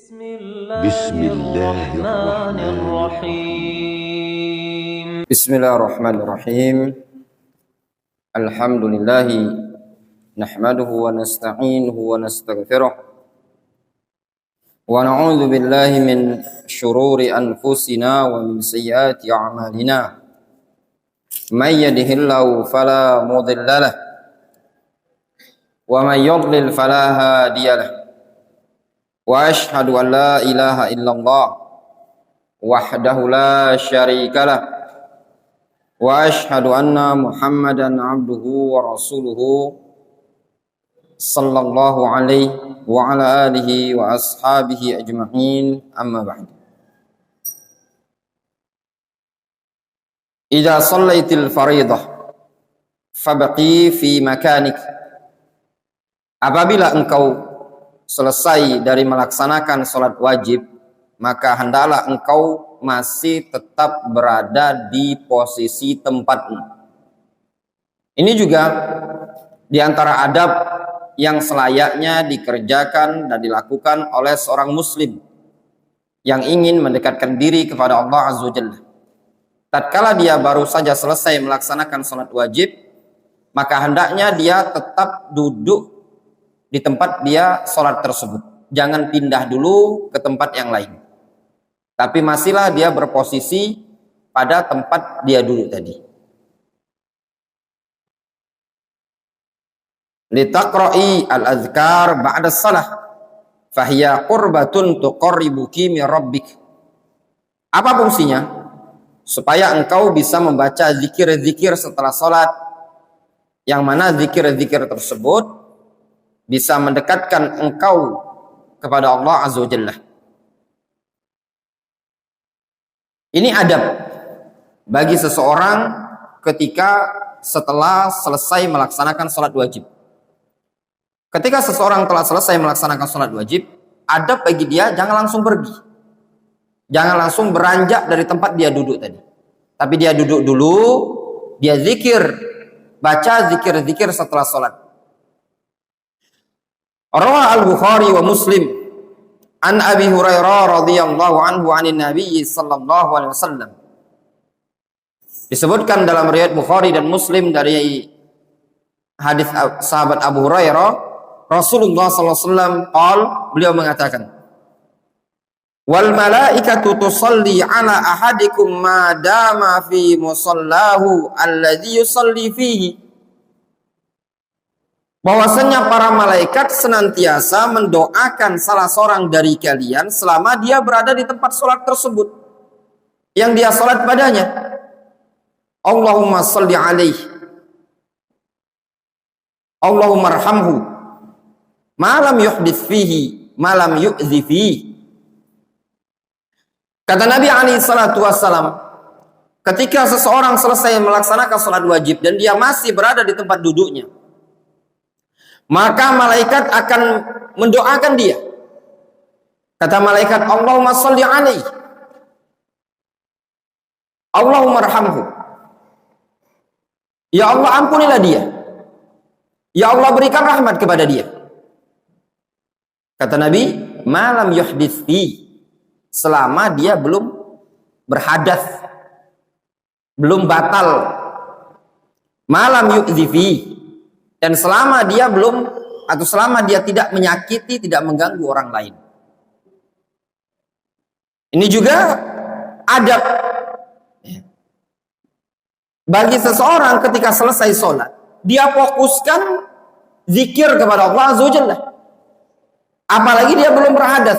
بسم الله الرحمن الرحيم بسم الله الرحمن الرحيم الحمد لله نحمده ونستعينه ونستغفره ونعوذ بالله من شرور أنفسنا ومن سيئات أعمالنا من يهده الله فلا مضل له ومن يضلل فلا هادي له وأشهد أن لا إله إلا الله وحده لا شريك له وأشهد أن محمدا عبده ورسوله صلى الله عليه وعلى آله وأصحابه أجمعين أما بعد إذا صليت الفريضة فبقي في مكانك. Apabila engkau selesai dari melaksanakan sholat wajib, maka hendaklah engkau masih tetap berada di posisi tempatmu. Ini juga di antara adab yang selayaknya dikerjakan dan dilakukan oleh seorang muslim yang ingin mendekatkan diri kepada Allah Azza wa Jalla. Tatkala dia baru saja selesai melaksanakan sholat wajib, maka hendaknya dia tetap duduk di tempat dia sholat tersebut. Jangan pindah dulu ke tempat yang lain, tapi masihlah dia berposisi pada tempat dia duduk tadi. Litaqra'i al-azkar ba'da salah fahiya qurbatun tuqarribuki min rabbik. Apa fungsinya? Supaya engkau bisa membaca zikir-zikir setelah sholat, yang mana zikir-zikir tersebut bisa mendekatkan engkau kepada Allah Azza wa Jalla. Ini adab bagi seseorang ketika setelah selesai melaksanakan sholat wajib. Ketika seseorang telah selesai melaksanakan sholat wajib, adab bagi dia jangan langsung pergi. Jangan langsung beranjak dari tempat dia duduk tadi. Tapi dia duduk dulu, dia zikir, baca zikir-zikir setelah sholat. Rawah al-Bukhari wa Muslim an Abi Hurairah radhiyallahu anhu anin Nabi sallallahu alaihi wasallam. Disebutkan dalam riwayat Bukhari dan Muslim dari hadis sahabat Abu Hurairah, Rasulullah sallallahu alaihi wasallam beliau mengatakan, wal malaikatu tusalli ala ahadikum ma dama fi musallahu alladhi yusalli fihi. Bahwasanya para malaikat senantiasa mendoakan salah seorang dari kalian selama dia berada di tempat sholat tersebut yang dia sholat padanya. Allahumma salli alaihi, Allahumma arhamhu, malam yuhdits fihi, malam yu'zi fihi. Kata Nabi alaihi salatu wassalam, ketika seseorang selesai melaksanakan sholat wajib dan dia masih berada di tempat duduknya, maka malaikat akan mendoakan dia. Kata malaikat, Allahumma salli alaihi, Allahumma arhamhu, ya Allah ampunilah dia, ya Allah berikan rahmat kepada dia. Kata Nabi, malam yuhdits fi, selama dia belum berhadas, belum batal, malam yu'zi fi, dan selama dia belum, atau selama dia tidak menyakiti, tidak mengganggu orang lain. Ini juga adab bagi seseorang ketika selesai sholat, dia fokuskan zikir kepada Allah Azza wa Jalla. Apalagi dia belum berhadas,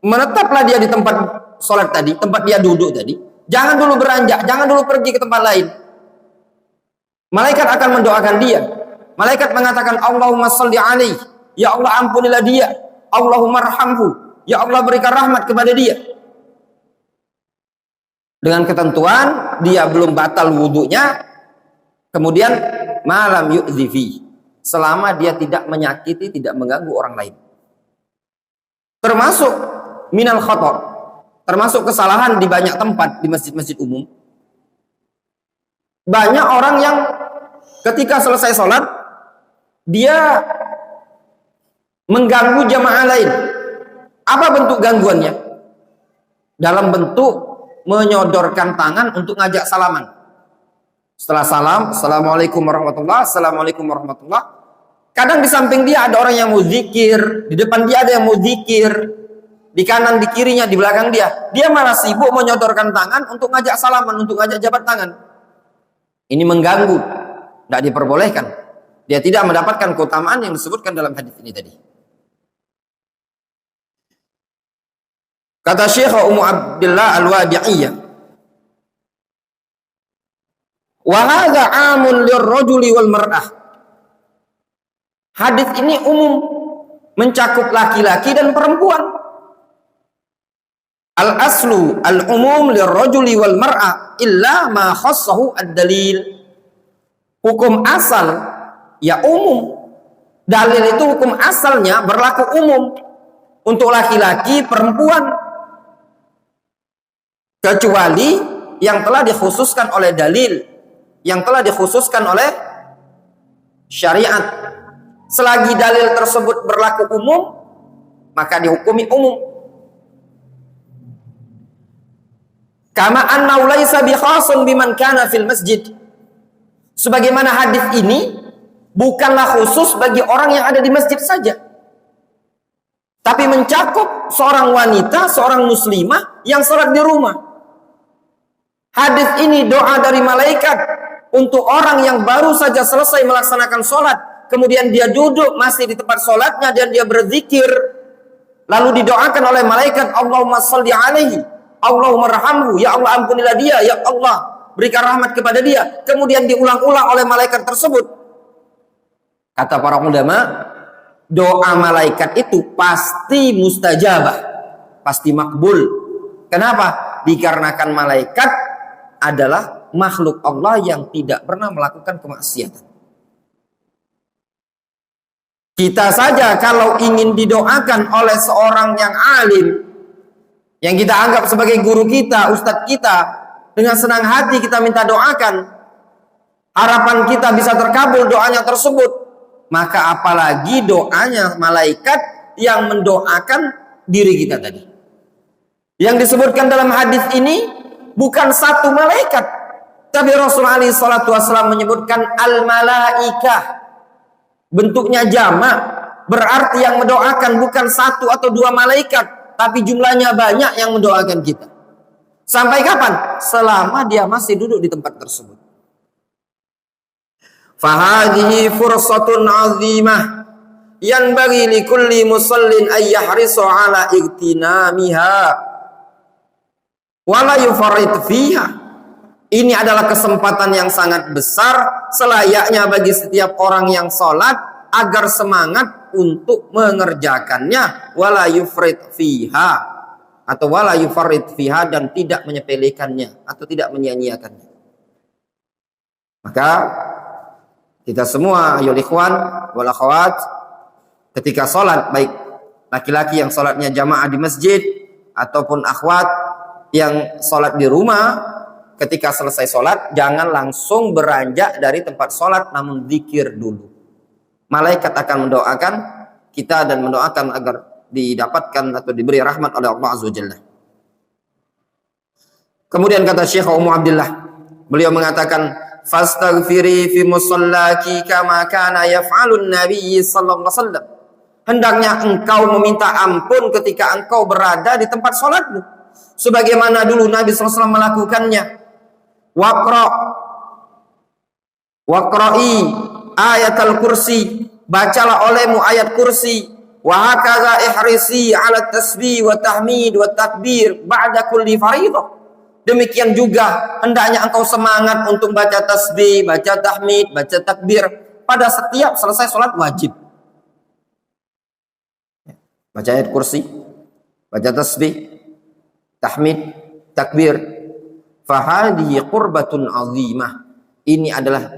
menetaplah dia di tempat sholat tadi, tempat dia duduk tadi. Jangan dulu beranjak, jangan dulu pergi ke tempat lain. Malaikat akan mendoakan dia. Malaikat mengatakan, Allahumma salli alaihi, ya Allah ampunilah dia, Allahumma arhamhu, ya Allah berikan rahmat kepada dia. Dengan ketentuan dia belum batal wudunya, kemudian malam yu'zi fi, selama dia tidak menyakiti, tidak mengganggu orang lain. Termasuk minal khata', termasuk kesalahan di banyak tempat di masjid-masjid umum. Banyak orang yang ketika selesai sholat dia mengganggu jamaah lain, Apa bentuk gangguannya? Dalam bentuk menyodorkan tangan untuk ngajak salaman. Setelah salam, assalamualaikum warahmatullah, assalamualaikum warahmatullah. Kadang di samping dia ada orang yang mau zikir, di depan dia ada yang mau zikir, di kanan, di kirinya, di belakang dia. Dia malah sibuk menyodorkan tangan untuk ngajak salaman, untuk ngajak jabat tangan. Ini mengganggu, tidak diperbolehkan. Dia tidak mendapatkan keutamaan yang disebutkan dalam hadis ini tadi. Kata Syekh Ummu Abdillah Al-Wadi'iyah, wa hadza 'amun lirrajuli wal mar'ah. Hadis ini umum, mencakup laki-laki dan perempuan. Al-aslu al-umum lirrajuli wal mar'ah illa ma khassahu ad-dalil. Hukum asal ya umum. Dalil itu hukum asalnya berlaku umum untuk laki-laki, perempuan. Kecuali yang telah dikhususkan oleh dalil, yang telah dikhususkan oleh syariat. Selagi dalil tersebut berlaku umum, maka dihukumi umum. Kama annahu laisa bi khasun biman kana fil masjid. Sebagaimana hadis ini bukanlah khusus bagi orang yang ada di masjid saja, tapi mencakup seorang wanita, seorang muslimah yang sholat di rumah. Hadis ini doa dari malaikat untuk orang yang baru saja selesai melaksanakan sholat, kemudian dia duduk masih di tempat sholatnya dan dia berzikir, lalu didoakan oleh malaikat, Allahumma sholli alaihi, Allahumma rahamhu, ya Allah ampunilah dia, ya Allah berikan rahmat kepada dia. Kemudian diulang-ulang oleh malaikat tersebut. Kata para ulama, doa malaikat itu pasti mustajabah, pasti makbul. Kenapa? Dikarenakan malaikat adalah makhluk Allah yang tidak pernah melakukan kemaksiatan. Kita saja kalau ingin didoakan oleh seorang yang alim, yang kita anggap sebagai guru kita, ustadz kita, dengan senang hati kita minta doakan, harapan kita bisa terkabul doanya tersebut, maka apalagi doanya malaikat yang mendoakan diri kita tadi. Yang disebutkan dalam hadis ini bukan satu malaikat, tapi Rasulullah SAW menyebutkan al-malaikah, bentuknya jamak, berarti yang mendoakan bukan satu atau dua malaikat, tapi jumlahnya banyak yang mendoakan kita. Sampai kapan? Selama dia masih duduk di tempat tersebut. Fahadihi fursatun azimah yanbaghi likulli musallin ay yahrisu ala igtinamiha wala yufarrit fiha. Ini adalah kesempatan yang sangat besar selayaknya bagi setiap orang yang sholat agar semangat untuk mengerjakannya, wala yufrit fiha, atau wala yufarrit fiha, dan tidak menyepelekannya atau tidak menyia-nyiakannya. Maka kita semua ayo ikhwan wal akhwat, ketika sholat, baik laki-laki yang sholatnya jamaah di masjid ataupun akhwat yang sholat di rumah, ketika selesai sholat jangan langsung beranjak dari tempat sholat, namun zikir dulu. Malaikat akan mendoakan kita dan mendoakan agar didapatkan atau diberi rahmat oleh Allah Azza wa Jalla. Kemudian kata Syekh Ummu Abdillah, beliau mengatakan, fastaghfiri fi musallaki kama kana yaf'alun Nabi sallallahu alaihi wasallam. Hendaknya engkau meminta ampun ketika engkau berada di tempat sholatmu, sebagaimana dulu Nabi SAW melakukannya. Waqra'i ayat al-kursi, bacalah olehmu ayat kursi. Wa hakaza ihrisi ala tasbih wa tahmid wa takbir ba'da kulli fariidah. Demikian juga hendaknya engkau semangat untuk baca tasbih, baca tahmid, baca takbir pada setiap selesai sholat wajib. Baca ayat kursi, baca tasbih, tahmid, takbir. Fahadihi qurbatun azimah. Ini adalah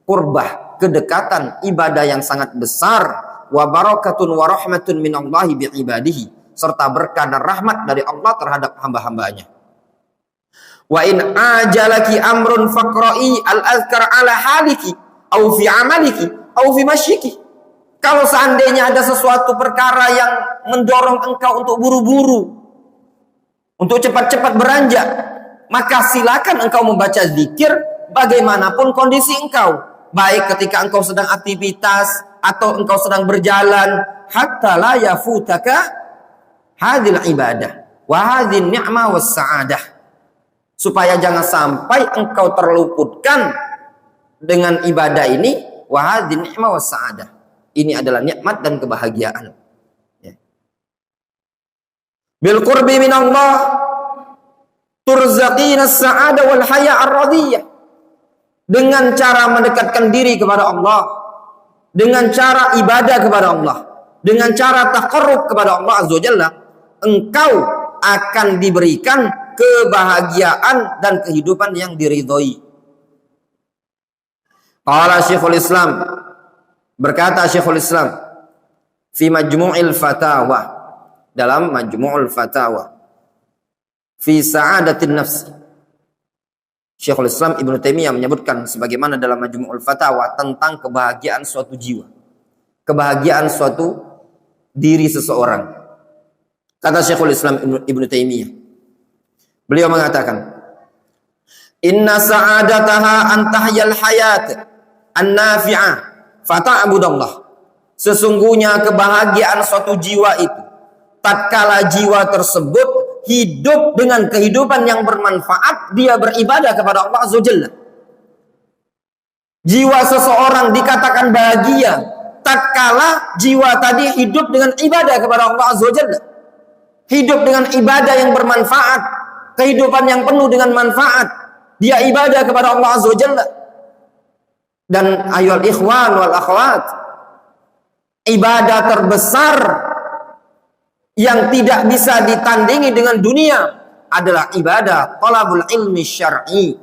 qurbah, kedekatan, ibadah yang sangat besar. Wa barakatun wa rahmatun minallahi bi'ibadihi, serta berkah dan rahmat dari Allah terhadap hamba-hambanya. Wa in ajalaki amrun faqra'i al-azkar ala haliki au fi amaliki au fi masyiki. Kalau seandainya ada sesuatu perkara yang mendorong engkau untuk buru-buru, untuk cepat-cepat beranjak, maka silakan engkau membaca zikir bagaimanapun kondisi engkau. Baik ketika engkau sedang aktivitas atau engkau sedang berjalan, hatta la yafutaka hadhil ibadah wa hadhin ni'mah was sa'adah. Supaya jangan sampai engkau terluputkan dengan ibadah ini, wa hadhin ni'mah was sa'adah. Ini adalah nikmat dan kebahagiaan. Ya. Bil qurbi min Allah turzaqina as-sa'ada wal haya ar-radiyah. Dengan cara mendekatkan diri kepada Allah, dengan cara ibadah kepada Allah, dengan cara taqarrub kepada Allah Azza wa Jalla, engkau akan diberikan kebahagiaan dan kehidupan yang diridhoi. Qala Syekhul Islam, berkata Syekhul Islam fi Majmu'il Fatawa, dalam Majmu'ul Fatawa, fi Sa'adatin Nafs. Syekhul Islam Ibnu Taimiyah menyebutkan sebagaimana dalam Majmu'ul Fatawa tentang kebahagiaan suatu jiwa, kebahagiaan suatu diri seseorang. Kata Syekhul Islam Ibnu Taimiyah, beliau mengatakan, inna sa'adataha an tahyal hayat an-nafi'ah fata'budallah. Sesungguhnya kebahagiaan suatu jiwa itu tatkala jiwa tersebut hidup dengan kehidupan yang bermanfaat, dia beribadah kepada Allah Azza wa Jalla. Jiwa seseorang dikatakan bahagia tatkala jiwa tadi hidup dengan ibadah kepada Allah Azza wa Jalla. Hidup dengan ibadah yang bermanfaat, kehidupan yang penuh dengan manfaat. Dia ibadah kepada Allah Azza wa Jalla. Dan ayyuhal ikhwan wal akhwat, ibadah terbesar yang tidak bisa ditandingi dengan dunia adalah ibadah talabul ilmi syar'i.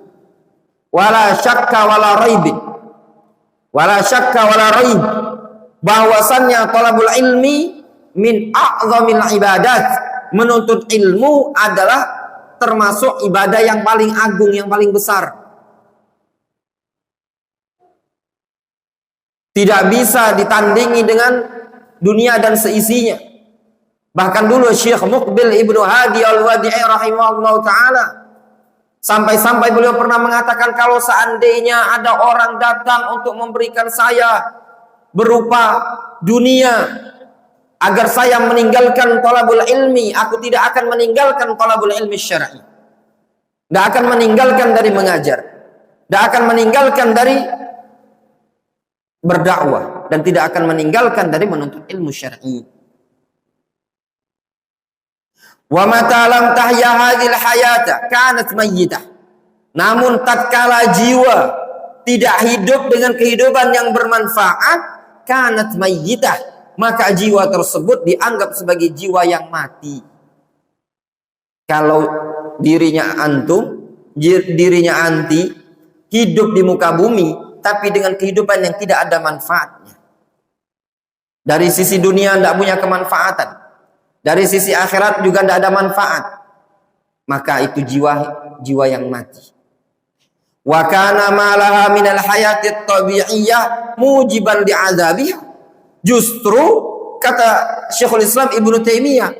Wala syakka wala raib. Wala syakka wala raib. Bahwasannya talabul ilmi min a'zamil ibadat. Menuntut ilmu adalah termasuk ibadah yang paling agung, yang paling besar. Tidak bisa ditandingi dengan dunia dan seisinya. Bahkan dulu Syekh Muqbil Ibnu Hadi Al-Wadi'i rahimahullah ta'ala, sampai-sampai beliau pernah mengatakan, kalau seandainya ada orang datang untuk memberikan saya berupa dunia agar saya meninggalkan talabul ilmi, aku tidak akan meninggalkan talabul ilmi syar'i. Tidak akan meninggalkan dari mengajar, tidak akan meninggalkan dari berdakwah, dan tidak akan meninggalkan dari menuntut ilmu syar'i. Wa mata lam tahya hadhil hayata kanat mayyitah. Namun tatkala jiwa tidak hidup dengan kehidupan yang bermanfaat, kanat mayyitah, maka jiwa tersebut dianggap sebagai jiwa yang mati. Kalau dirinya antum, dirinya anti, hidup di muka bumi tapi dengan kehidupan yang tidak ada manfaatnya. Dari sisi dunia tidak punya kemanfaatan, dari sisi akhirat juga tidak ada manfaat, maka itu jiwa yang mati. Wa kana ma laha minal hayatid tabi'iyyah mujiban li'adzabiha. Justru kata Syekhul Islam Ibnu Taimiyah,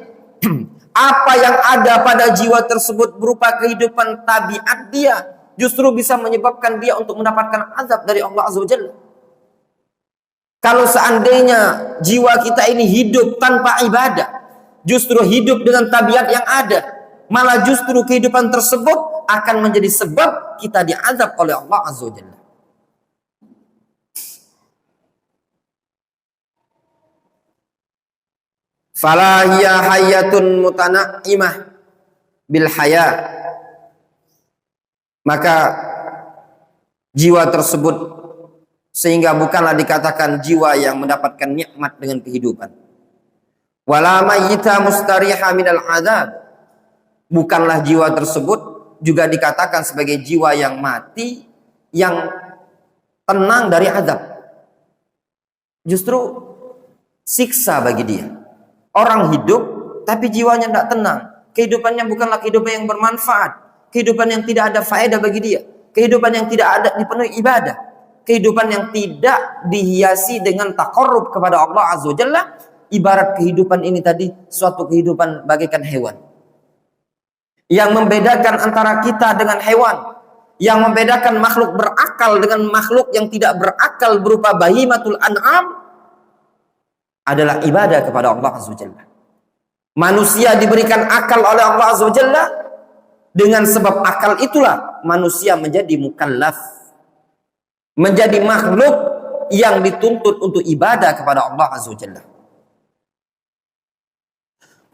apa yang ada pada jiwa tersebut berupa kehidupan tabiat dia, justru bisa menyebabkan dia untuk mendapatkan azab dari Allah Azza wa Jalla. Kalau seandainya jiwa kita ini hidup tanpa ibadah, justru hidup dengan tabiat yang ada, malah justru kehidupan tersebut akan menjadi sebab kita diazab oleh Allah Azza wa Jalla. Fala hiya hayyatun mutana'imah bil haya. Maka jiwa tersebut sehingga bukanlah dikatakan jiwa yang mendapatkan nikmat dengan kehidupan. Wala mayyita mustariha minal azab. Bukanlah jiwa tersebut juga dikatakan sebagai jiwa yang mati, yang tenang dari azab. Justru siksa bagi dia. Orang hidup tapi jiwanya tidak tenang. Kehidupannya bukanlah kehidupan yang bermanfaat, kehidupan yang tidak ada faedah bagi dia, kehidupan yang tidak ada dipenuhi ibadah. kehidupan yang tidak dihiasi dengan taqarrub kepada Allah Azza wa Jalla, ibarat kehidupan ini tadi suatu kehidupan bagaikan hewan. Yang membedakan antara kita dengan hewan, yang membedakan makhluk berakal dengan makhluk yang tidak berakal berupa bahimatul an'am adalah ibadah kepada Allah Azza wa Jalla. Manusia diberikan akal oleh Allah Azza wa Jalla, dengan sebab akal itulah manusia menjadi mukallaf, menjadi makhluk yang dituntut untuk ibadah kepada Allah Azza wa Jalla.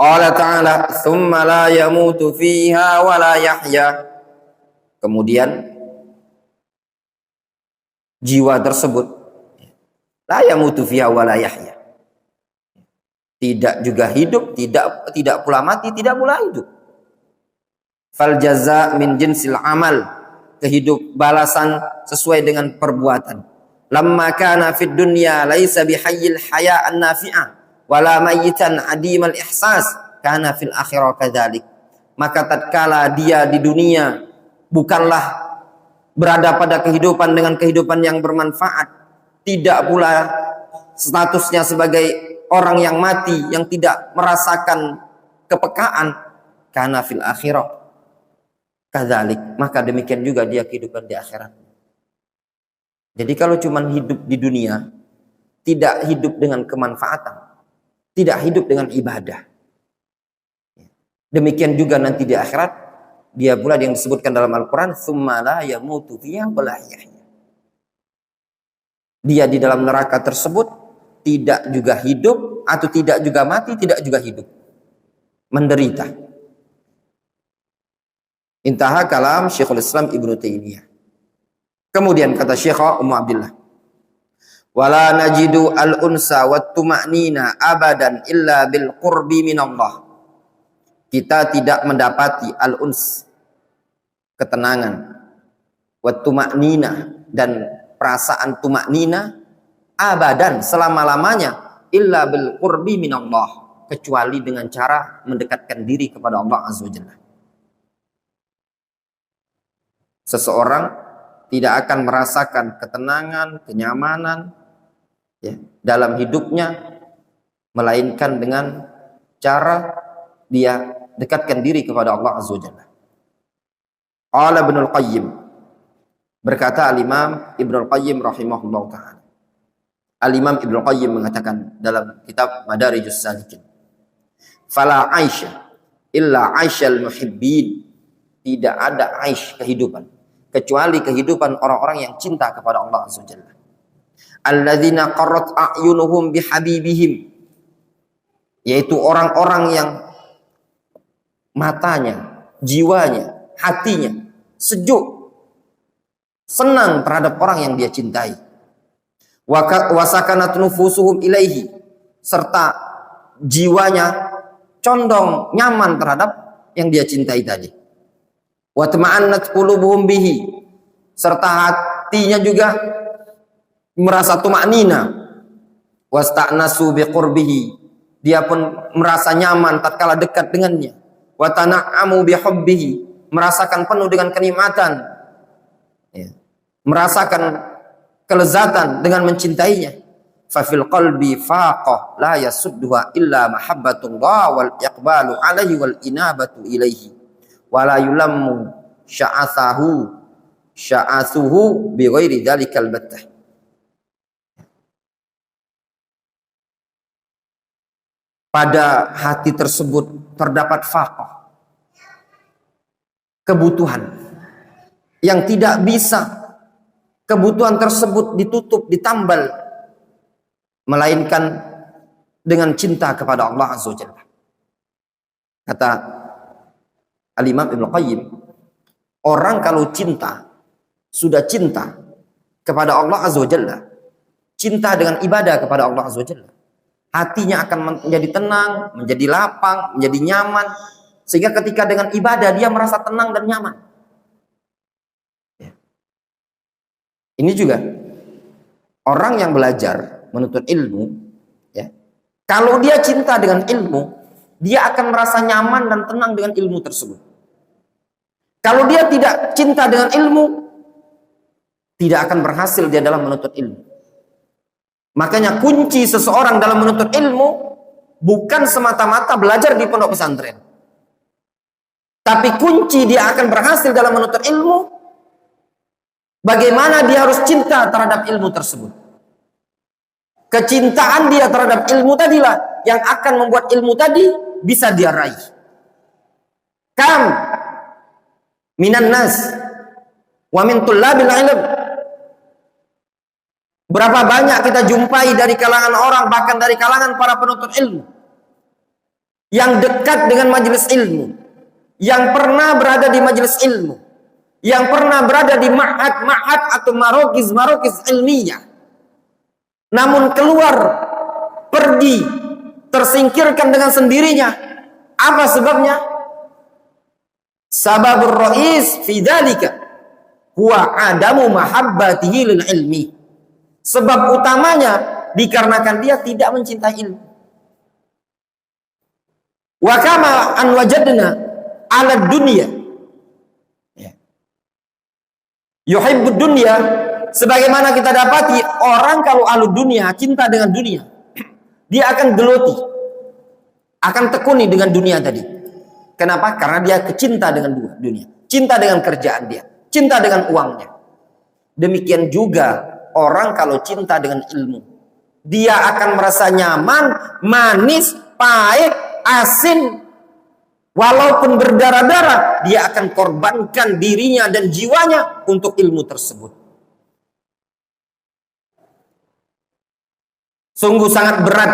Allah Ta'ala, "Tsumma la yamutu fiha wa la yahya." Kemudian jiwa tersebut la yamutu fiha wa la yahya, tidak juga hidup, tidak pula mati, tidak pula hidup. Fal jaza min jinsil amal, balasan sesuai dengan perbuatan. Lamma kana fid dunya laisa bihayyil haya'an nafi'ah wala mayyitan adimal ihsas, kana fil akhirah kadzalik. Maka tatkala dia di dunia bukanlah berada pada kehidupan dengan kehidupan yang bermanfaat, tidak pula statusnya sebagai orang yang mati yang tidak merasakan kepekaan, kana fil akhirah kadzalik, maka demikian juga dia kehidupan di akhirat. Jadi kalau cuma hidup di dunia, tidak hidup dengan kemanfaatan, tidak hidup dengan ibadah, demikian juga nanti di akhirat, dia pula yang disebutkan dalam Al-Quran, "Tsumma la yamutu fiha wa la yahya." Dia di dalam neraka tersebut tidak juga hidup, atau tidak juga mati, tidak juga hidup, menderita. Intaha kalam Syekhul Islam Ibnu Taimiyah. Kemudian kata Syekh Ummu Abdillah, "Wala najidu al-unsa wat tuma'nina abadan illa bil qurbi minallah." Kita tidak mendapati al-uns, ketenangan, wat tuma'nina, dan perasaan tuma'nina, abadan, selama-lamanya, illa bil qurbi minallah, kecuali dengan cara mendekatkan diri kepada Allah Azza wa Jalla. Seseorang tidak akan merasakan ketenangan, kenyamanan ya, dalam hidupnya, melainkan dengan cara dia dekatkan diri kepada Allah Azza wa Jalla. Qala Ibnul Qayyim, berkata Al-Imam Ibnul Qayyim rahimahullah ta'ala. Al-Imam Ibnul Qayyim mengatakan dalam kitab Madarijus Salikin, "Fala aisha illa aisyal muhibbin." Tidak ada aish, kehidupan, kecuali kehidupan orang-orang yang cinta kepada Allah Azza wa Jalla. Alladzina qarrat a'yunuhum bihabibihim, yaitu orang-orang yang matanya, jiwanya, hatinya sejuk, senang terhadap orang yang dia cintai. Wa sakanat nufusuhum ilaihi, serta jiwanya condong, nyaman terhadap yang dia cintai tadi. Wa tama'annat qulubuhum bihi, serta hatinya juga merasa tuma'nina. Wasta'nasu biqurbihi, dia pun merasa nyaman tatkala dekat dengannya. Wa tana'amu bihubbihi, merasakan penuh dengan kenikmatan ya, merasakan kelezatan dengan mencintainya. Fa fil qalbi faqah la yasudduha illa mahabbatullah wal iqbalu alaihi wal inabatu ilaihi wa la yulammu sya'athuhu bi ghairi dzalikal battah. Pada hati tersebut terdapat faqah, kebutuhan yang tidak bisa kebutuhan tersebut ditutup, ditambal, melainkan dengan cinta kepada Allah Azza wa Jalla. Kata Al-Imam Ibnu Qayyim, orang kalau cinta, sudah cinta kepada Allah Azza wa Jalla, cinta dengan ibadah kepada Allah Azza wa Jalla, hatinya akan menjadi tenang, menjadi lapang, menjadi nyaman, sehingga ketika dengan ibadah dia merasa tenang dan nyaman. Ya. Ini juga orang yang belajar menuntut ilmu, ya, kalau dia cinta dengan ilmu, dia akan merasa nyaman dan tenang dengan ilmu tersebut. Kalau dia tidak cinta dengan ilmu, tidak akan berhasil dia dalam menuntut ilmu. Makanya kunci seseorang dalam menuntut ilmu bukan semata-mata belajar di pondok pesantren. Tapi kunci dia akan berhasil dalam menuntut ilmu, bagaimana dia harus cinta terhadap ilmu tersebut. Kecintaan dia terhadap ilmu tadilah yang akan membuat ilmu tadi bisa dia raih. Kam minan nas wa min tullabil ilm. Berapa banyak kita jumpai dari kalangan orang, bahkan dari kalangan para penuntut ilmu, yang dekat dengan majelis ilmu, yang pernah berada di majelis ilmu, yang pernah berada di ma'had atau marokiz ilmiah, namun keluar, pergi, tersingkirkan dengan sendirinya. Apa sebabnya? Sababur ra'is fi dzalika huwa adamu mahabbatihi lil ilmi. Sebab utamanya dikarenakan dia tidak mencintai ilmu. Wa kama an wajadna ala dunya yuhibbud dunya, sebagaimana kita dapati orang kalau alud dunia, cinta dengan dunia, dia akan geloti, akan tekuni dengan dunia tadi. Kenapa? Karena dia kecinta dengan dunia, cinta dengan kerjaan dia, cinta dengan uangnya. Demikian juga orang kalau cinta dengan ilmu, dia akan merasa nyaman, manis, pahit, asin, walaupun berdarah-darah, dia akan korbankan dirinya dan jiwanya untuk ilmu tersebut. Sungguh sangat berat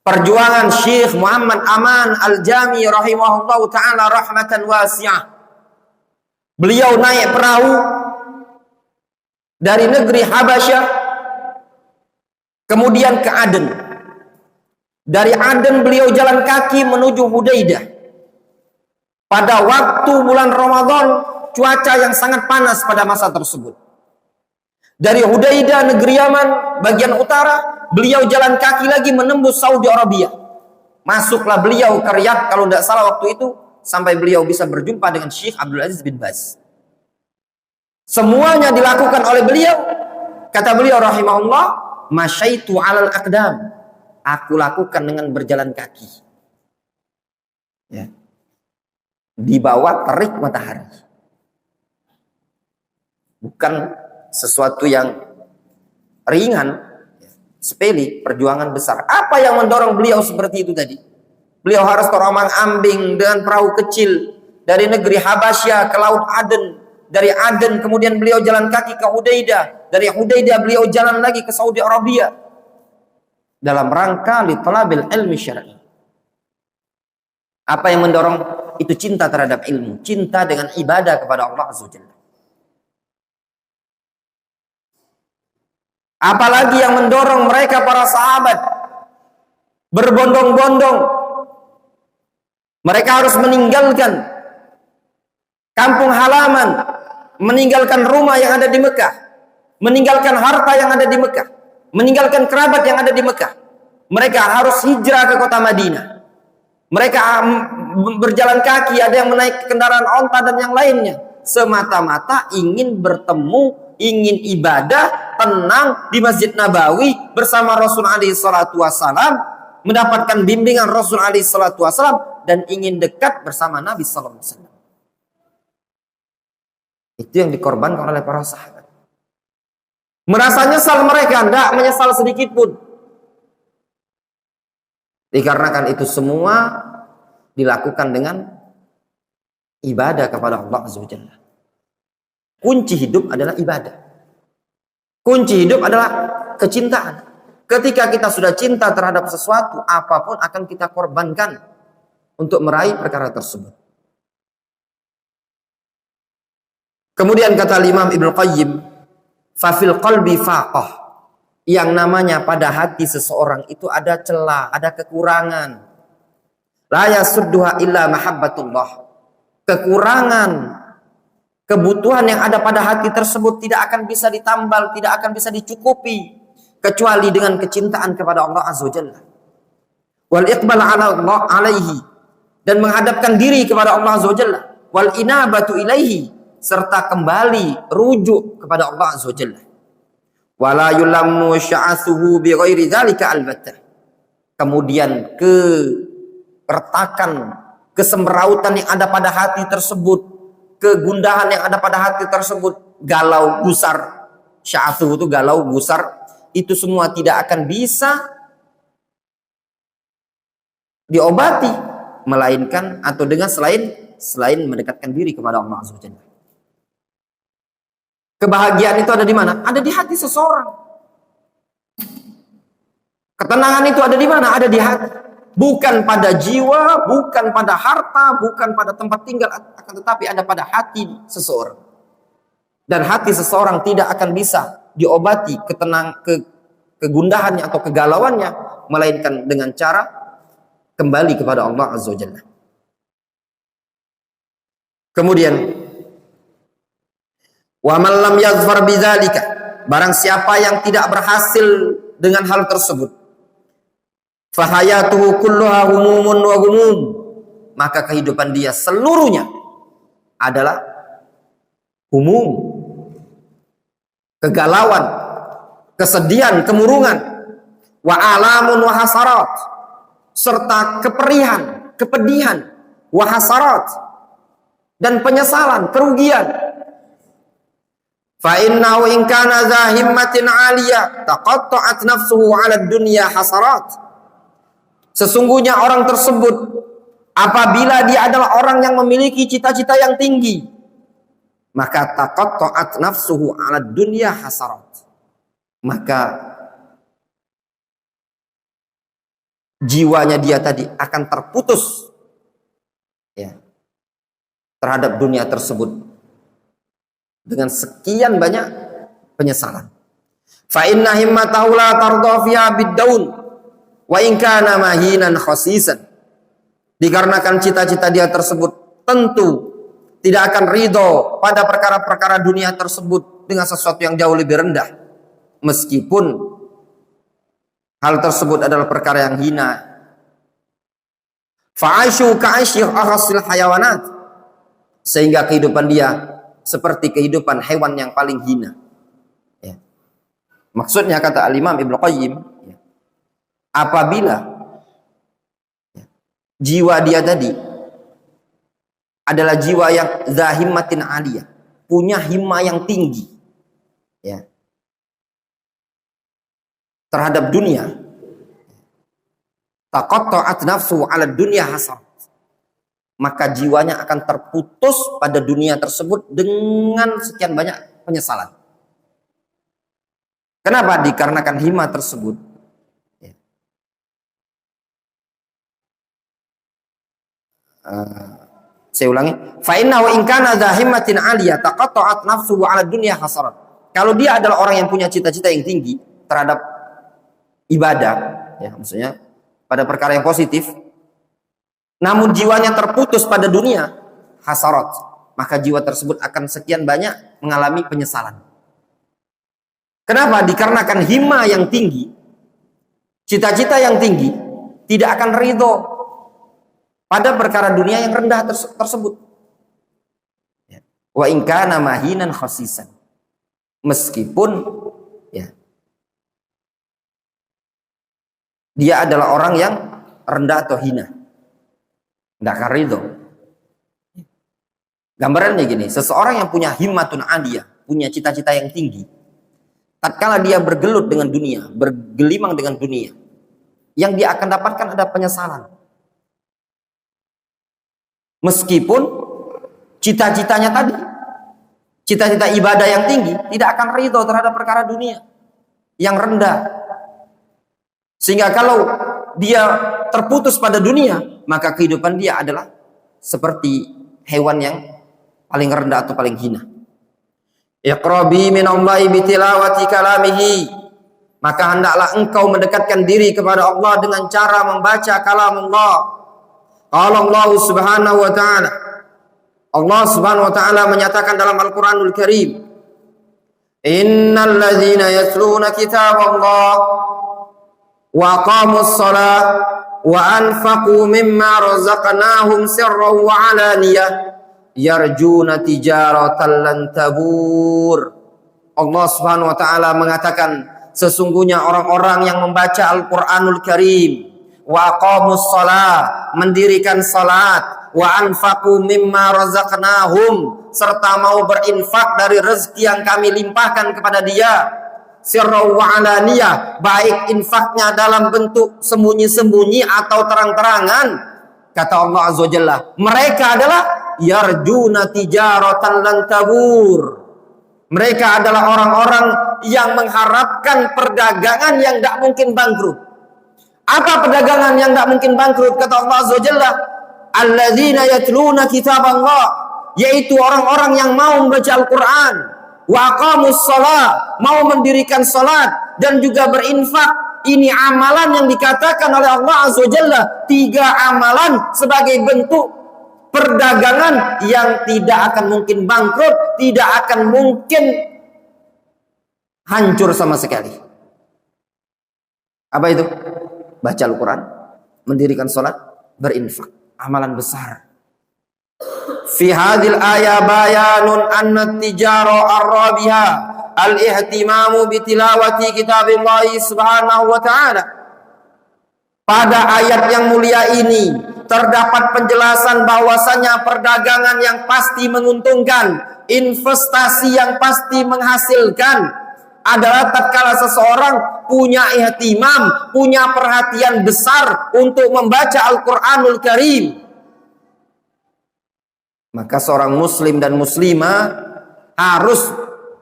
perjuangan Syekh Muhammad Aman Al-Jami rahimahullahu ta'ala rahmatan wasi'ah. Beliau naik perahu dari negeri Habasyah kemudian ke Aden. Dari Aden beliau jalan kaki menuju Hudaidah. Pada waktu bulan Ramadan, cuaca yang sangat panas pada masa tersebut. Dari Hudaidah, negeri Yaman, bagian utara, beliau jalan kaki lagi menembus Saudi Arabia. Masuklah beliau ke Riyadh, kalau tidak salah waktu itu, sampai beliau bisa berjumpa dengan Syekh Abdul Aziz bin Baz. Semuanya dilakukan oleh beliau. Kata beliau rahimahullah, masyaitu alal aqdam. Aku lakukan dengan berjalan kaki. Ya. Di bawah terik matahari. Bukan sesuatu yang ringan, sepele, perjuangan besar. Apa yang mendorong beliau seperti itu tadi? Beliau harus terombang-ambing dengan perahu kecil dari negeri Habasyah ke Laut Aden. Dari Aden kemudian beliau jalan kaki ke Hudaidah. Dari Hudaidah beliau jalan lagi ke Saudi Arabia. Dalam rangka li talabil ilmi syar'i. Apa yang mendorong? Itu cinta terhadap ilmu. Cinta dengan ibadah kepada Allah Azza wa Jalla. Apalagi yang mendorong mereka para sahabat berbondong-bondong. Mereka harus meninggalkan kampung halaman, meninggalkan rumah yang ada di Mekah, meninggalkan harta yang ada di Mekah, meninggalkan kerabat yang ada di Mekah. Mereka harus hijrah ke kota Madinah. Mereka berjalan kaki, ada yang menaik kendaraan onta dan yang lainnya, semata-mata ingin bertemu, ingin ibadah tenang di Masjid Nabawi bersama Rasul alaihi salatu wasallam, mendapatkan bimbingan Rasul alaihi salatu wasallam, dan ingin dekat bersama Nabi sallallahu alaihi wasallam. Itu yang dikorbankan oleh para sahabat. Merasa nyesal mereka, tidak menyesal sedikit pun. Dikarenakan itu semua dilakukan dengan ibadah kepada Allah Azza wa Jalla. Kunci hidup adalah ibadah. Kunci hidup adalah kecintaan. Ketika kita sudah cinta terhadap sesuatu, apapun akan kita korbankan untuk meraih perkara tersebut. Kemudian kata Imam Ibnu Qayyim, fafil qalbi faqah. Yang namanya pada hati seseorang itu ada celah, ada kekurangan. La yasudduha illa mahabbatullah. Kekurangan, kebutuhan yang ada pada hati tersebut tidak akan bisa ditambal, tidak akan bisa dicukupi kecuali dengan kecintaan kepada Allah Azza wa Jalla. Wal iqbal ala Allah alaihi, dan menghadapkan diri kepada Allah Azza wa Jalla. Wal inabatu ilaihi, serta kembali rujuk kepada Allah Azza wa Jalla. Wala yulammu sya'athuhu bi ghairi dzalika albattah. Kemudian keretakan, kesemrautan yang ada pada hati tersebut, kegundahan yang ada pada hati tersebut, galau, gusar, sya'athuhu itu galau, gusar, itu semua tidak akan bisa diobati melainkan atau dengan selain mendekatkan diri kepada Allah Azza wa Jalla. Kebahagiaan itu ada di mana? Ada di hati seseorang. Ketenangan itu ada di mana? Ada di hati. Bukan pada jiwa, bukan pada harta, bukan pada tempat tinggal, akan tetapi ada pada hati seseorang. Dan hati seseorang tidak akan bisa diobati kegundahannya atau kegalauannya melainkan dengan cara kembali kepada Allah Azza wa Jalla. Kemudian wa man lam yazfar bidzalika, barang siapa yang tidak berhasil dengan hal tersebut, fahayatuhu kulluha humumun wa gumum, maka kehidupan dia seluruhnya adalah humum, kegalauan, kesedihan, kemurungan, wa alamun wa hasarat, serta keperihan, kepedihan, wa hasarat, dan penyesalan, kerugian. Fa innahu in kana dza himmatin 'aliyah taqatta'at nafsuhu 'ala dunya hasarat. Sesungguhnya orang tersebut apabila dia adalah orang yang memiliki cita-cita yang tinggi, maka taqatta'at nafsuhu 'ala dunya hasarat. Maka jiwanya dia tadi akan terputus ya terhadap dunia tersebut dengan sekian banyak penyesalan. Fa inna himmatahu la tarda fiha bid-daun wa in kana mahinan khasisan. Dikarenakan cita-cita dia tersebut tentu tidak akan ridho pada perkara-perkara dunia tersebut dengan sesuatu yang jauh lebih rendah, meskipun hal tersebut adalah perkara yang hina. Fa'ashu ka'asyir akhasil hayawanat, sehingga kehidupan dia seperti kehidupan hewan yang paling hina. Ya. Maksudnya kata Al-Imam Ibnu Qayyim, ya, apabila ya, jiwa dia tadi adalah jiwa yang zahimmatin aliyah, punya himma yang tinggi, ya, terhadap dunia, taqatta'at nafsu 'ala dunya hasar, maka jiwanya akan terputus pada dunia tersebut dengan sekian banyak penyesalan. Kenapa? Dikarenakan himma tersebut ya. Saya ulangi, fa innahu in kana dza himmatin 'aliyah taqatta'at nafsuhu 'ala dunya hasarat. Kalau dia adalah orang yang punya cita-cita yang tinggi terhadap ibadah, ya maksudnya pada perkara yang positif, namun jiwanya terputus pada dunia hasarat, maka jiwa tersebut akan sekian banyak mengalami penyesalan. Kenapa? Dikarenakan himma yang tinggi, cita-cita yang tinggi, tidak akan ridho pada perkara dunia yang rendah tersebut. Wa in kana mahinan khasisan, meskipun ya dia adalah orang yang rendah atau hina, tidak akan ridho. Gambarannya gini, seseorang yang punya himmatun aliyah, punya cita-cita yang tinggi, tatkala dia bergelut dengan dunia, bergelimang dengan dunia, yang dia akan dapatkan ada penyesalan. Meskipun cita-citanya tadi, cita-cita ibadah yang tinggi, tidak akan ridho terhadap perkara dunia yang rendah. Sehingga kalau dia terputus pada dunia, maka kehidupan dia adalah seperti hewan yang paling rendah atau paling hina. Iqrabi minallahi bitilawati kalamihi, maka hendaklah engkau mendekatkan diri kepada Allah dengan cara membaca kalam Allah. Qala Allah Subhanahu wa taala, Allah Subhanahu wa taala menyatakan dalam Al-Qur'anul Karim, innal ladzina yatluna kitaballah wa aqamus shalah wa anfaqu mimma razaqnahum sirran wa alaniyah yarjuna tijaratan lan tabur. Allah Subhanahu wa taala mengatakan, sesungguhnya orang-orang yang membaca Al-Qur'anul Karim, wa aqamus shalah, mendirikan salat, wa anfaqu mimma razaqnahum, serta mau berinfak dari rezeki yang kami limpahkan kepada dia, sirra wa alaniyah, baik infaknya dalam bentuk sembunyi-sembunyi atau terang-terangan. Kata Allah Azza wa Jalla, mereka adalah yarjuna tijaratan lan tabur. Mereka adalah orang-orang yang mengharapkan perdagangan yang tidak mungkin bangkrut. Apa perdagangan yang tidak mungkin bangkrut? Kata Allah Azza wa Jalla, alladzina yatluna kitab Allah, yaitu orang-orang yang mau membaca Al-Quran, wa aqamus shalah, mau mendirikan salat dan juga berinfak. Ini amalan yang dikatakan oleh Allah Azza wa Jalla, 3 amalan sebagai bentuk perdagangan yang tidak akan mungkin bangkrut, tidak akan mungkin hancur sama sekali. Apa itu? Baca Al-Quran, mendirikan salat, berinfak. Amalan besar. Fi hadhil ayat bayanun anna tijara ar-rabiha al-ihtimamu bi tilawati kitabillah subhanahu wa ta'ala. Pada ayat yang mulia ini terdapat penjelasan bahwasanya perdagangan yang pasti menguntungkan, investasi yang pasti menghasilkan adalah tatkala seseorang punya ihtimam, punya perhatian besar untuk membaca Al-Qur'anul Karim. Maka seorang muslim dan muslimah harus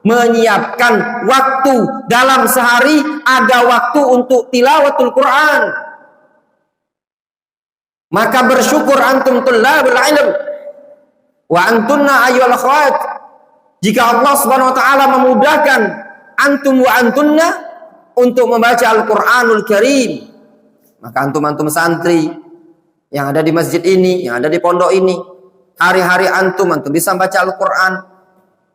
menyiapkan waktu dalam sehari, ada waktu untuk tilawatul Quran. Maka bersyukur antum tullabul ilm wa antunna ayyuhal akhwat, jika Allah Subhanahu wa taala memudahkan antum wa antunna untuk membaca Al-Qur'anul Karim. Maka antum-antum santri yang ada di masjid ini, yang ada di pondok ini, hari-hari antum bisa baca Al-Quran.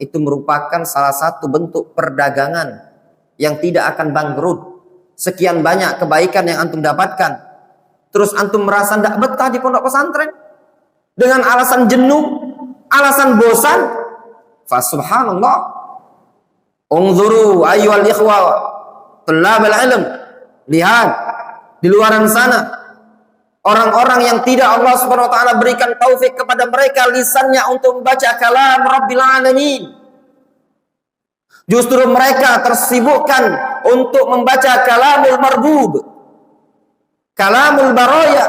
Itu merupakan salah satu bentuk perdagangan yang tidak akan bangkrut. Sekian banyak kebaikan yang antum dapatkan, terus antum merasa tidak betah di pondok pesantren dengan alasan jenuh, alasan bosan. Fa subhanallah. Unzuru ayyuhal ikhwa tullabul ilm. Lihat di luaran sana orang-orang yang tidak Allah Subhanahu wa taala berikan taufik kepada mereka lisannya untuk membaca kalam Rabbil alamin. Justru mereka tersibukkan untuk membaca kalamul marbub, kalamul baraya,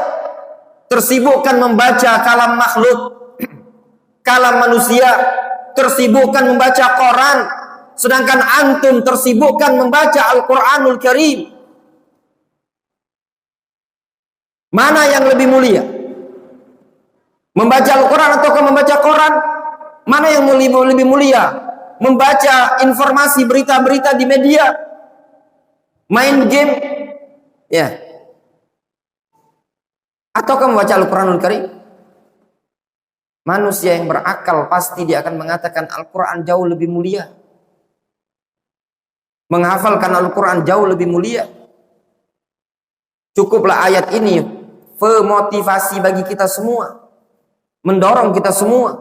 tersibukkan membaca kalam makhluk, kalam manusia, tersibukkan membaca Quran, sedangkan antum tersibukkan membaca Al-Qur'anul Karim. Mana yang lebih mulia? Membaca Al-Quran atau membaca Quran? Mana yang lebih mulia? Membaca informasi berita-berita di media? Main game? Ya. Ataukah membaca Al-Quranul Karim? Manusia yang berakal pasti dia akan mengatakan Al-Quran jauh lebih mulia. Menghafalkan Al-Quran jauh lebih mulia. Cukuplah ayat ini pemotivasi bagi kita semua, mendorong kita semua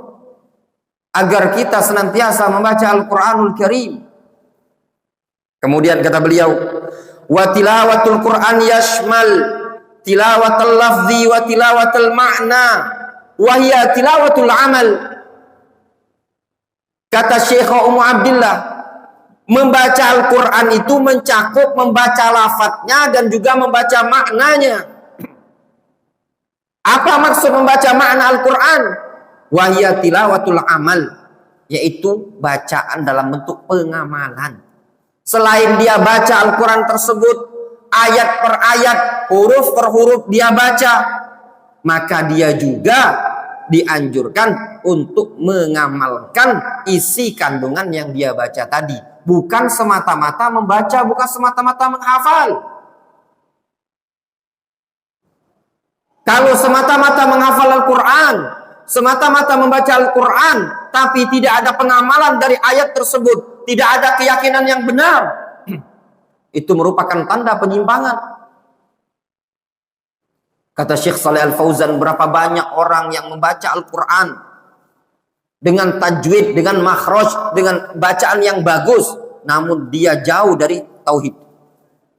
agar kita senantiasa membaca Al-Quranul Karim. Kemudian kata beliau, wa tilawatul Quran yashmal tilawatul lafzi wa tilawatul ma'na wa hiya tilawatul amal. Kata Syekh Ummu Abdillah, membaca Al-Quran itu mencakup membaca lafadznya dan juga membaca maknanya. Apa maksud membaca makna Al-Quran? Wahya tilawatul amal, yaitu bacaan dalam bentuk pengamalan. Selain dia baca Al-Quran tersebut ayat per ayat, huruf per huruf dia baca, maka dia juga dianjurkan untuk mengamalkan isi kandungan yang dia baca tadi. Bukan semata-mata membaca, bukan semata-mata menghafal. Kalau semata-mata menghafal Al-Quran, semata-mata membaca Al-Quran, tapi tidak ada pengamalan dari ayat tersebut, tidak ada keyakinan yang benar, itu merupakan tanda penyimpangan. Kata Syekh Shalih Al Fauzan, berapa banyak orang yang membaca Al-Quran, dengan tajwid, dengan makhraj, dengan bacaan yang bagus, namun dia jauh dari tauhid,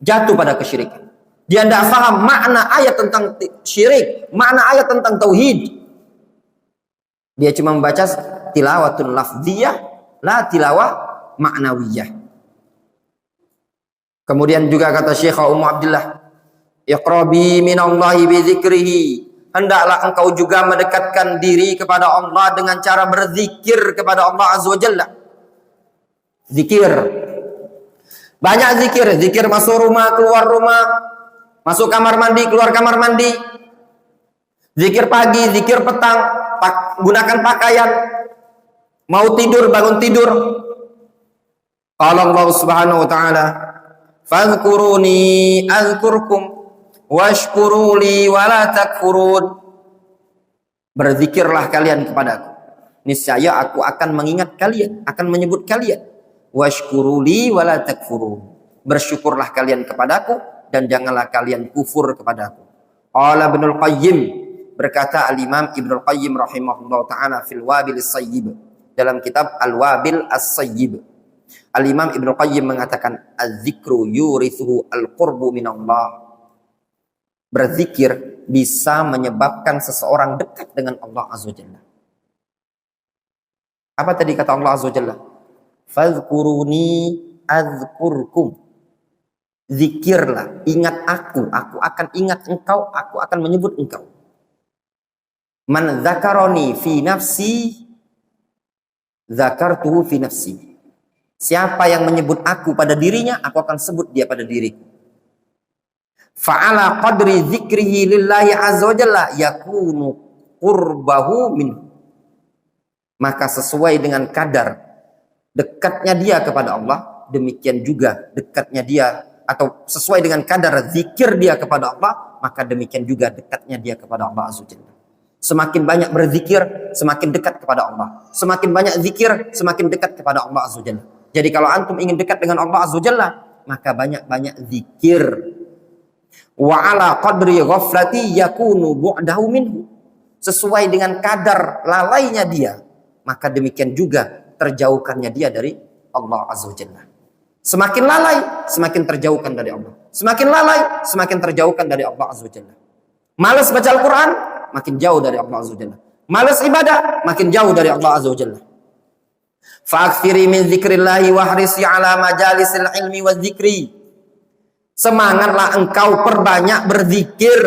jatuh pada kesyirikan. Dia tidak paham makna ayat tentang syirik, makna ayat tentang tauhid. Dia cuma membaca tilawatun lafziyah, la tilawah ma'nawiyah. Kemudian juga kata Syekh Ummu Abdillah, iqrabi minallahi bi dzikrihi. Hendaklah engkau juga mendekatkan diri kepada Allah dengan cara berzikir kepada Allah Azza wa Jalla. Zikir. Banyak zikir. Zikir masuk rumah, keluar rumah. Masuk kamar mandi, keluar kamar mandi. Zikir pagi, zikir petang. Gunakan pakaian. Mau tidur, bangun tidur. Qala Allah Subhanahu wa taala, "Fadhkuruni azkurkum washkuruli wala takfurun." Berzikirlah kalian kepadaku, niscaya aku akan mengingat kalian, akan menyebut kalian. Washkuruli wala takfurun. Bersyukurlah kalian kepadaku dan janganlah kalian kufur kepadaku. Qala Ibnul Qayyim, berkata Al-Imam Ibnul Qayyim rahimahullah ta'ala fil Wabil As-Sayyib, dalam kitab Al-Wabil As-Sayyib. Al-Imam Ibnul Qayyim mengatakan, az-zikru yurithu al-qurbu minallah. Berzikir bisa menyebabkan seseorang dekat dengan Allah Azza wa Jalla. Apa tadi kata Allah Azza wa Jalla? Fadhkuruni azkurkum. Zikirlah, ingat aku akan ingat engkau, aku akan menyebut engkau. Man dzakaroni fi nafsi, dzakartuhu fi nafsi. Siapa yang menyebut aku pada dirinya, aku akan sebut dia pada diriku. Fa'ala qadri dzikrihi lillahi azza wa jalla yakunu qurbahu min. Maka sesuai dengan kadar dekatnya dia kepada Allah, demikian juga dekatnya dia, atau sesuai dengan kadar zikir dia kepada Allah, maka demikian juga dekatnya dia kepada Allah azza wa jalla. Semakin banyak berzikir, semakin dekat kepada Allah. Semakin banyak zikir, semakin dekat kepada Allah azza wa jalla. Jadi kalau antum ingin dekat dengan Allah azza wa jalla, maka banyak-banyak zikir. Wa ala qadri ghaflati yakunu bu'dahu minhu. Sesuai dengan kadar lalainya dia, maka demikian juga terjauhkannya dia dari Allah Azza wa Jalla. Semakin lalai, semakin terjauhkan dari Allah. Semakin lalai, semakin terjauhkan dari Allah Azza wa Jalla. Malas baca Al-Quran, makin jauh dari Allah Azza wa Jalla. Malas ibadah, makin jauh dari Allah Azza wa Jalla. Fa'akthiri min zikrillahi wahrisi ala majalisil ilmi wa zikri. Semangatlah engkau perbanyak berzikir.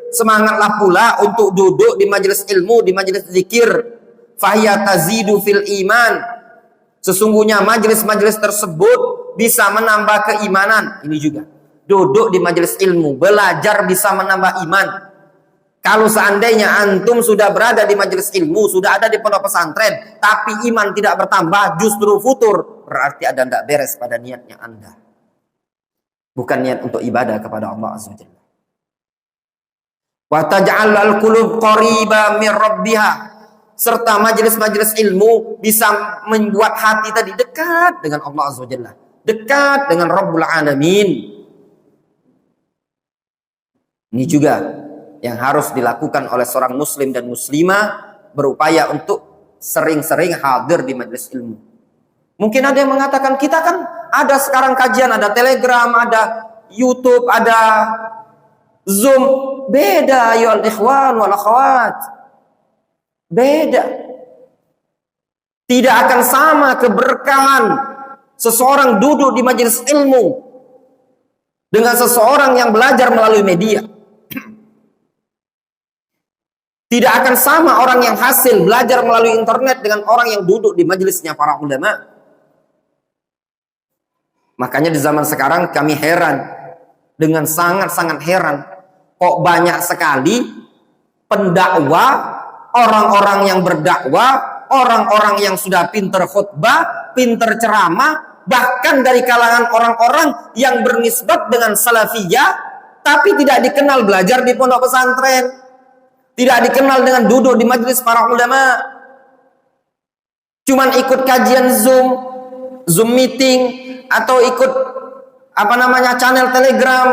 Semangatlah pula untuk duduk di majelis ilmu, di majelis zikir. Fahiya tazidu fil iman. Sesungguhnya majelis-majelis tersebut bisa menambah keimanan. Ini juga. Duduk di majelis ilmu, belajar bisa menambah iman. Kalau seandainya antum sudah berada di majelis ilmu, sudah ada di pondok pesantren, tapi iman tidak bertambah, justru futur, berarti ada tidak beres pada niatnya anda. Bukan niat untuk ibadah kepada Allah Azza wa Jalla. Wa taj'al al-qulub qariba min rabbiha. Serta majelis-majelis ilmu bisa membuat hati tadi dekat dengan Allah Azza wa Jalla, dekat dengan Rabbul Alamin. Ini juga yang harus dilakukan oleh seorang muslim dan muslimah, berupaya untuk sering-sering hadir di majelis ilmu. Mungkin ada yang mengatakan, kita kan ada sekarang kajian, ada Telegram, ada YouTube, ada Zoom. Beda ya ikhwan wal akhwat. Beda. Tidak akan sama keberkahan seseorang duduk di majelis ilmu dengan seseorang yang belajar melalui media. Tidak akan sama orang yang hasil belajar melalui internet dengan orang yang duduk di majelisnya para ulama. Makanya di zaman sekarang kami heran, dengan sangat-sangat heran, kok banyak sekali pendakwah, orang-orang yang berdakwah, orang-orang yang sudah pinter khutbah, pinter ceramah, bahkan dari kalangan orang-orang yang bernisbat dengan salafiyah, tapi tidak dikenal belajar di pondok pesantren, tidak dikenal dengan duduk di majelis para ulama, cuman ikut kajian Zoom meeting, atau ikut channel Telegram,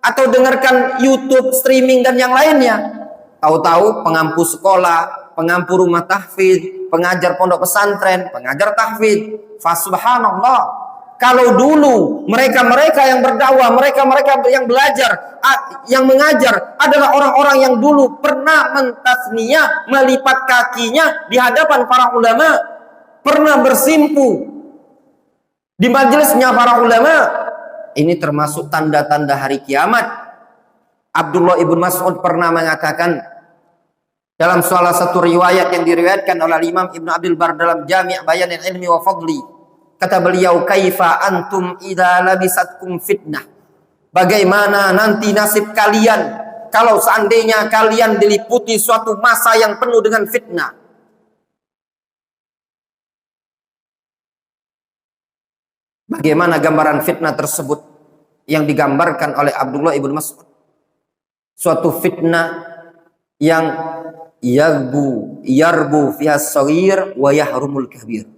atau dengarkan YouTube streaming dan yang lainnya. Tahu-tahu pengampu sekolah, pengampu rumah tahfidz, pengajar pondok pesantren, pengajar tahfidz. Fasubhanallah. Kalau dulu mereka-mereka yang berdakwah, mereka-mereka yang belajar, yang mengajar adalah orang-orang yang dulu pernah mentasniyah, melipat kakinya di hadapan para ulama, pernah bersimpu di majelisnya para ulama. Ini termasuk tanda-tanda hari kiamat. Abdullah ibn Mas'ud pernah mengatakan dalam salah satu riwayat yang diriwayatkan oleh Imam Ibn Abdul Bar dalam Jami' Bayanil Ilmi wa Fadli. Kata beliau, kaifa antum idza labisatkum fitnah. Bagaimana nanti nasib kalian kalau seandainya kalian diliputi suatu masa yang penuh dengan fitnah. Bagaimana gambaran fitnah tersebut yang digambarkan oleh Abdullah ibn Mas'ud? Suatu fitnah yang yarbu fiha as-saghir wa yahrumul kabir.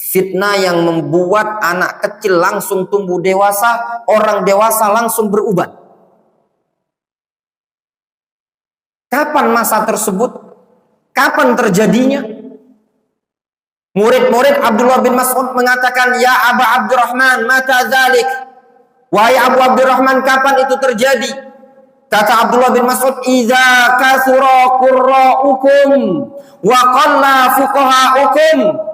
Fitnah yang membuat anak kecil langsung tumbuh dewasa, orang dewasa langsung beruban. Kapan masa tersebut? Kapan terjadinya? Murid-murid Abdullah bin Mas'ud mengatakan, ya Aba Abdurrahman, mata dzalik? Wahai Abu Abdurrahman, kapan itu terjadi? Kata Abdullah bin Mas'ud, idza kasura qurra'ukum wa qalla fuqaha'ukum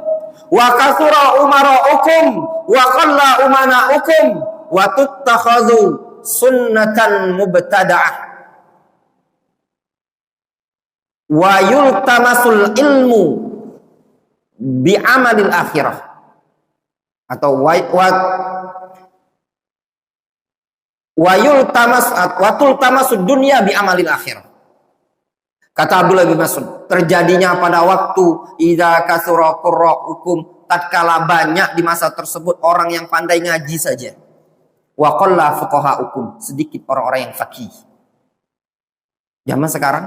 wa kasura umara'ukum wa qalla umana'ukum wa tuttakhadhu sunnatan mubtada'ah wa yultamasul ilmu bi'amalil akhirah, atau wa tultamasud dunya bi'amalil akhirah. Kata Abdullah bin Mas'ud, terjadinya pada waktu idza kasura qurra'ukum, tatkala banyak di masa tersebut orang yang pandai ngaji saja. Wa qalla fuqaha'ukum, sedikit orang-orang yang faqih. Zaman sekarang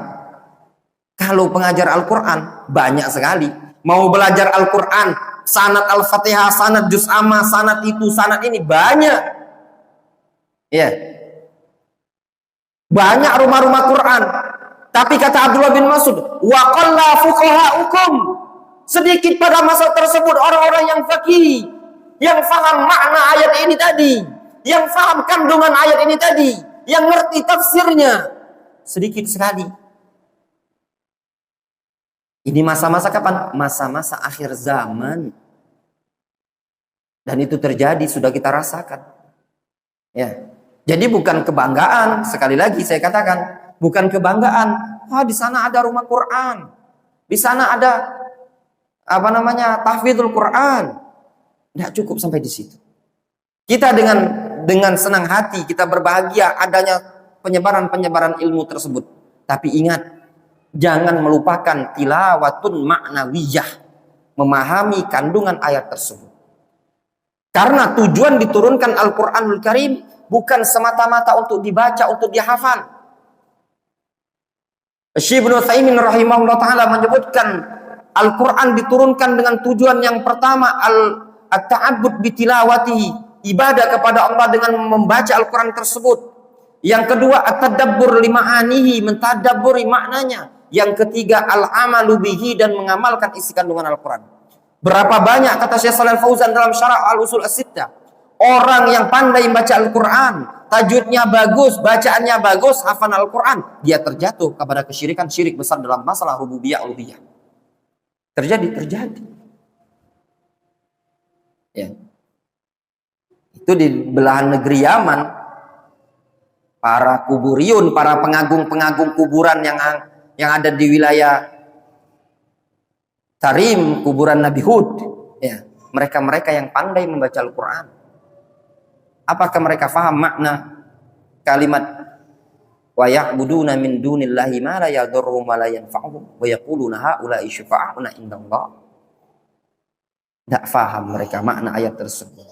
kalau pengajar Al-Qur'an banyak sekali. Mau belajar Al-Qur'an, sanad Al-Fatihah, sanad juz amma, sanad itu, sanad ini banyak. Ya. Banyak rumah-rumah Quran. Tapi kata Abdullah bin Mas'ud, wa qalla fuqaha'ukum, sedikit pada masa tersebut orang-orang yang faqih, yang faham makna ayat ini tadi, yang faham kandungan ayat ini tadi, yang ngerti tafsirnya, sedikit sekali. Ini masa-masa kapan? Masa-masa akhir zaman. Dan itu terjadi, sudah kita rasakan. Ya. Jadi bukan kebanggaan, sekali lagi saya katakan, bukan kebanggaan. Oh, di sana ada rumah Quran. Di sana ada tahfidzul Quran. Tidak cukup sampai di situ. Kita dengan senang hati kita berbahagia adanya penyebaran ilmu tersebut. Tapi ingat, jangan melupakan tilawatun ma'nawiyah, memahami kandungan ayat tersebut. Karena tujuan diturunkan Al-Qur'anul Karim bukan semata-mata untuk dibaca, untuk dihafal. Syekh Ibnu Utsaimin rahimahullah taala menyebutkan Al-Qur'an diturunkan dengan tujuan yang pertama at-ta'abbud bi tilawatihi, ibadah kepada Allah dengan membaca Al-Qur'an tersebut. Yang kedua at-tadabbur li ma'anihi, mentadabburi maknanya. Yang ketiga al-amalu bihi, dan mengamalkan isi kandungan Al-Qur'an. Berapa banyak kata Syekh Shalal Fauzan dalam Syarah Al-Usul As-Sittah, orang yang pandai membaca Al-Quran, tajwidnya bagus, bacaannya bagus, hafal Al-Quran, dia terjatuh kepada kesyirikan, syirik besar dalam masalah rububiyah uluhiyah. Terjadi. Ya. Itu di belahan negeri Yaman, para kuburiyun, para pengagung-pengagung kuburan yang ada di wilayah Tarim, kuburan Nabi Hud, ya, mereka yang pandai membaca Al-Quran. Apakah mereka faham makna kalimat wa ya'buduna min dunillahi ma la yadurruhum wa la yanfa'uhum wa yaquluna haula'i syufa'auna indallah? Tidak faham mereka makna ayat tersebut.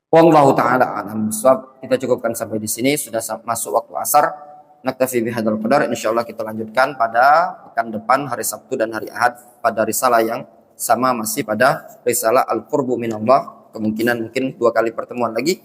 Wallahu ta'ala a'lam bishawab. Kita cukupkan sampai di sini, sudah masuk waktu asar. Naktafi bihadzal qadar. Insyaallah kita lanjutkan pada pekan depan, hari Sabtu dan hari Ahad, pada risalah yang sama, masih pada risalah Al-Qurbu Minallah. Kemungkinan mungkin 2 kali pertemuan lagi.